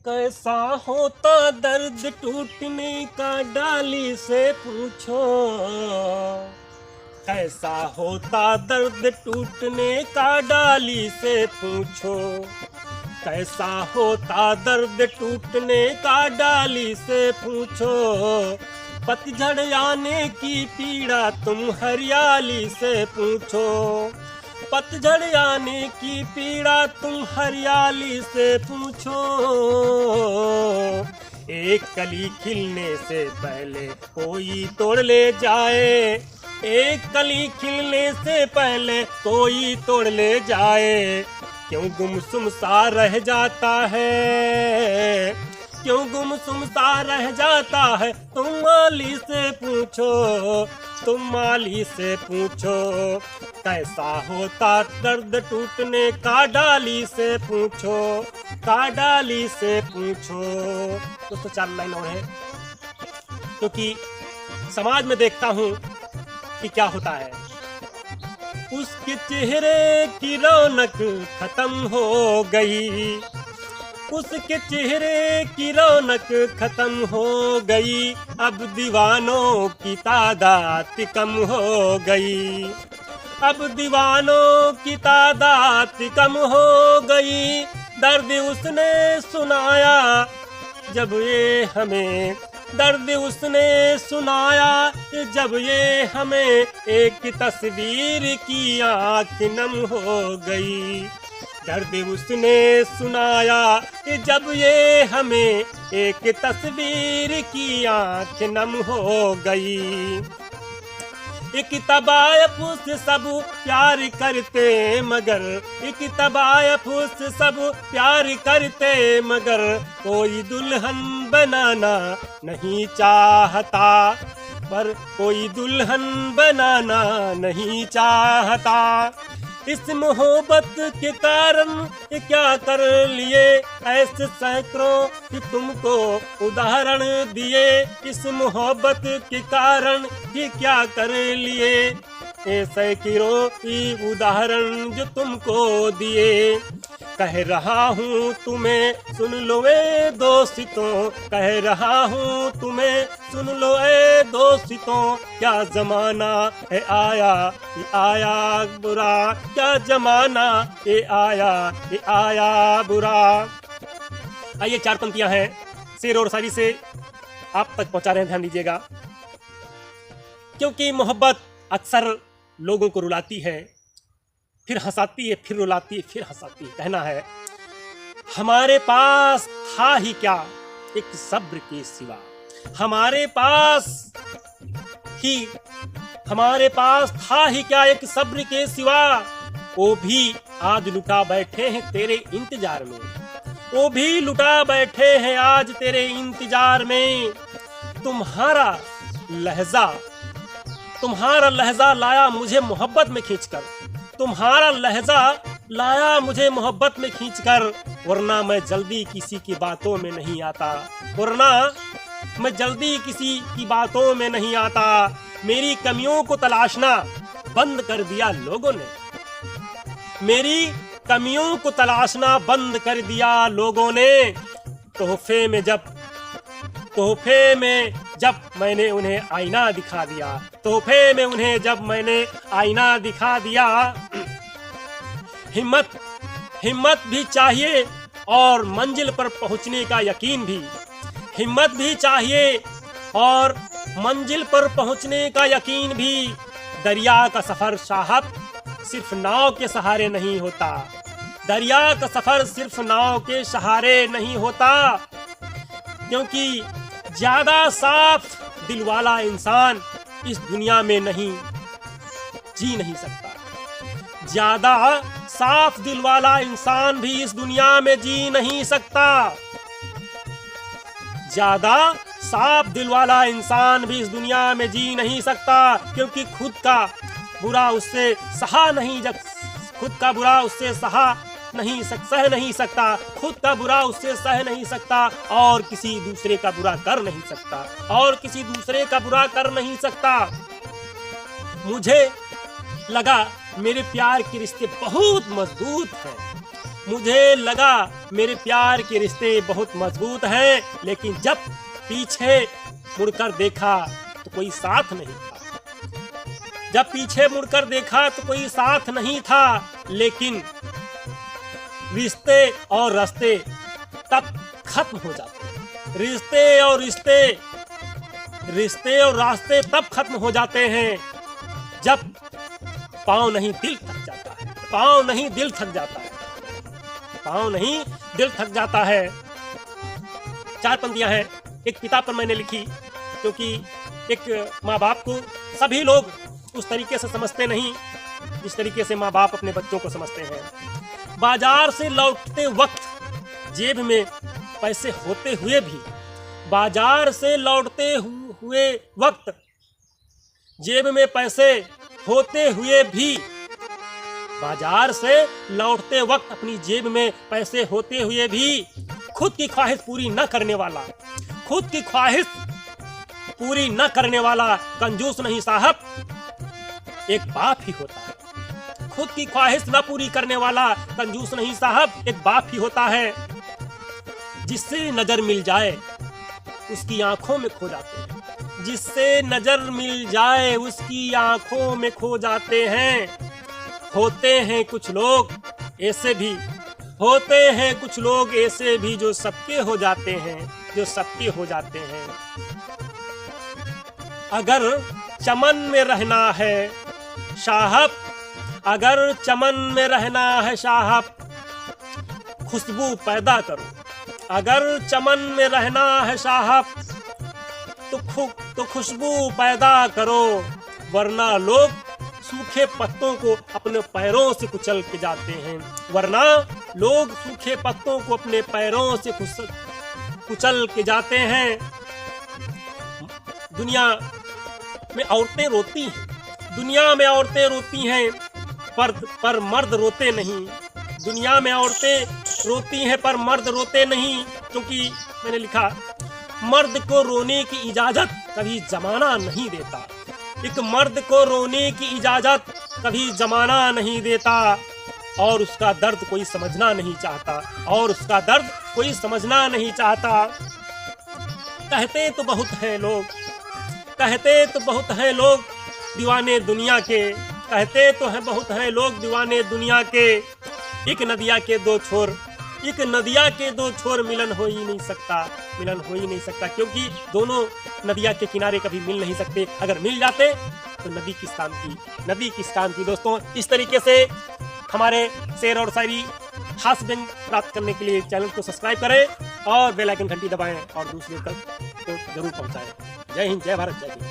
कैसा होता दर्द टूटने का डाली से पूछो, कैसा होता दर्द टूटने का डाली से पूछो, कैसा होता दर्द टूटने का डाली से पूछो, पतझड़ आने की पीड़ा तुम हरियाली से पूछो, पतझड़ आने की पीड़ा तुम हरियाली से पूछो, एक कली खिलने से पहले कोई तोड़ ले जाए, एक कली खिलने से पहले कोई तोड़ ले जाए, क्यों गुमसुम सा रह जाता है, क्यों गुमसुम सा रह जाता है, तुम माली से पूछो, तुम माली से पूछो, कैसा होता दर्द टूटने का डाली से पूछो, का डाली से पूछो। दोस्तों 4 लाइन और है, क्योंकि समाज में देखता हूँ कि क्या होता है, उसके चेहरे की रौनक खत्म हो गई, उसके चेहरे की रौनक खत्म हो गई, अब दीवानों की तादाद कम हो गई, अब दीवानों की तादाद कम हो गई, दर्द उसने सुनाया जब ये हमें, दर्द उसने सुनाया जब ये हमें, एक तस्वीर की आँख नम हो गई, दर्द उसने सुनाया जब ये हमें, एक तस्वीर की आँख नम हो गई, एक तबायफ से सब प्यार करते मगर, एक तबायफ से सब प्यार करते मगर, कोई दुल्हन बनाना नहीं चाहता, पर कोई दुल्हन बनाना नहीं चाहता, इस मोहब्बत के कारण क्या कर लिए ऐसे सैकड़ों कि तुमको उदाहरण दिए, इस मोहब्बत के कारण ये क्या कर लिए ऐसे सैकड़ों की उदाहरण जो तुमको दिए, कह रहा हूँ तुम्हें सुन लो ए दोस्तों, कह रहा हूँ तुम्हें सुन लो ए दोस्तों, क्या जमाना है आया, ये आया बुरा, क्या जमाना ये आया बुरा। आइए 4 पंक्तियां हैं शेर और शायरी से आप तक पहुंचा रहे हैं, ध्यान दीजिएगा, क्योंकि मोहब्बत अक्सर लोगों को रुलाती है, फिर हंसाती है, फिर रुलाती है, फिर हंसाती है। कहना है, हमारे पास था ही क्या एक सब्र के सिवा, हमारे पास था ही क्या एक सब्र के सिवा, वो भी आज लुटा बैठे हैं तेरे इंतजार में, वो भी लुटा बैठे हैं आज तेरे इंतजार में, तुम्हारा लहजा लाया मुझे मोहब्बत में खींचकर, तुम्हारा लहजा लाया मुझे मोहब्बत में खींचकर, वरना मैं जल्दी किसी की बातों में नहीं आता, वरना मैं जल्दी किसी की बातों में नहीं आता, मेरी कमियों को तलाशना बंद कर दिया लोगों ने, मेरी कमियों को तलाशना बंद कर दिया लोगों ने, तोहफे में जब मैंने उन्हें आईना दिखा दिया, तोहफे में उन्हें जब मैंने आईना दिखा दिया, हिम्मत भी चाहिए और मंजिल पर पहुंचने का यकीन भी, हिम्मत भी चाहिए और मंजिल पर पहुंचने का यकीन भी, दरिया का सफर साहब सिर्फ नाव के सहारे नहीं होता, दरिया का सफर सिर्फ नाव के सहारे नहीं होता, क्योंकि ज्यादा साफ दिल वाला इंसान इस दुनिया में जी नहीं सकता, ज्यादा साफ दिल वाला इंसान भी इस दुनिया में जी नहीं सकता, ज्यादा साफ दिल वाला इंसान भी इस दुनिया में जी नहीं सकता, क्योंकि खुद का बुरा उससे सहा नहीं, खुद का बुरा उससे सह नहीं सकता, खुद का बुरा उससे सह नहीं सकता, और किसी दूसरे का बुरा कर नहीं सकता, और किसी दूसरे का बुरा कर नहीं सकता। मुझे लगा मेरे प्यार के रिश्ते बहुत मजबूत हैं, मुझे लगा मेरे प्यार के रिश्ते बहुत मजबूत हैं, लेकिन जब पीछे मुड़कर देखा तो कोई साथ नहीं था। जब पीछे मुड़कर देखा तो कोई साथ नहीं था, लेकिन रिश्ते और रास्ते तब खत्म हो जाते हैं। रिश्ते और रास्ते तब खत्म हो जाते हैं जब पाँव नहीं दिल थक जाता है। पाँव नहीं दिल थक जाता है। पाँव नहीं दिल थक जाता है। 4 पंक्तियां हैं एक किताब पर मैंने लिखी, क्योंकि एक माँ बाप को सभी लोग उस तरीके से समझते नहीं जिस तरीके से माँ बाप अपने बच्चों को समझते हैं। बाजार से लौटते वक्त जेब में पैसे होते हुए भी, बाजार से लौटते हुए वक्त जेब में पैसे होते हुए भी, बाजार से लौटते वक्त अपनी जेब में पैसे होते हुए भी खुद की ख्वाहिश पूरी न करने वाला, खुद की ख्वाहिश पूरी न करने वाला कंजूस नहीं साहब, एक बाप ही होता है। खुद की ख्वाहिश न पूरी करने वाला कंजूस नहीं साहब, एक बाप ही होता है। जिससे नजर मिल जाए उसकी आंखों में खो जाते हैं। जिससे नजर मिल जाए उसकी आंखों में खो जाते हैं। होते हैं कुछ लोग ऐसे भी, होते हैं कुछ लोग ऐसे भी जो सबके हो जाते हैं, जो सबके हो जाते हैं। अगर चमन में रहना है साहब, अगर चमन में रहना है साहब, खुशबू पैदा करो। अगर चमन में रहना है साहब तो खुशबू पैदा करो, वरना लोग सूखे पत्तों को अपने पैरों से कुचल के जाते हैं। वरना लोग सूखे पत्तों को अपने पैरों से कुचल के जाते हैं। दुनिया में औरतें रोती हैं, दुनिया में औरतें रोती हैं, पर मर्द रोते नहीं। दुनिया में औरतें रोती हैं पर मर्द रोते नहीं, क्योंकि मैंने लिखा मर्द को रोने की इजाजत कभी जमाना नहीं देता। एक मर्द को रोने की इजाजत कभी जमाना नहीं देता, और उसका दर्द कोई समझना नहीं चाहता, और उसका दर्द कोई समझना नहीं चाहता। कहते तो बहुत हैं लोग, कहते तो बहुत हैं लोग दीवाने दुनिया के, कहते तो हैं बहुत हैं लोग दीवाने दुनिया के। एक नदिया के दो छोर, एक नदिया के दो छोर मिलन हो ही नहीं सकता, मिलन हो ही नहीं सकता, क्योंकि दोनों नदिया के किनारे कभी मिल नहीं सकते। अगर मिल जाते तो नदी किस काम की, नदी किस काम की। दोस्तों, इस तरीके से हमारे शेर और शायरी खास व्यंग प्राप्त करने के लिए चैनल को सब्सक्राइब करें और बेल आइकन घंटी दबाएं और दूसरे तक तो जरूर पहुंचाएं। जय हिंद, जय भारत, जय हिंद।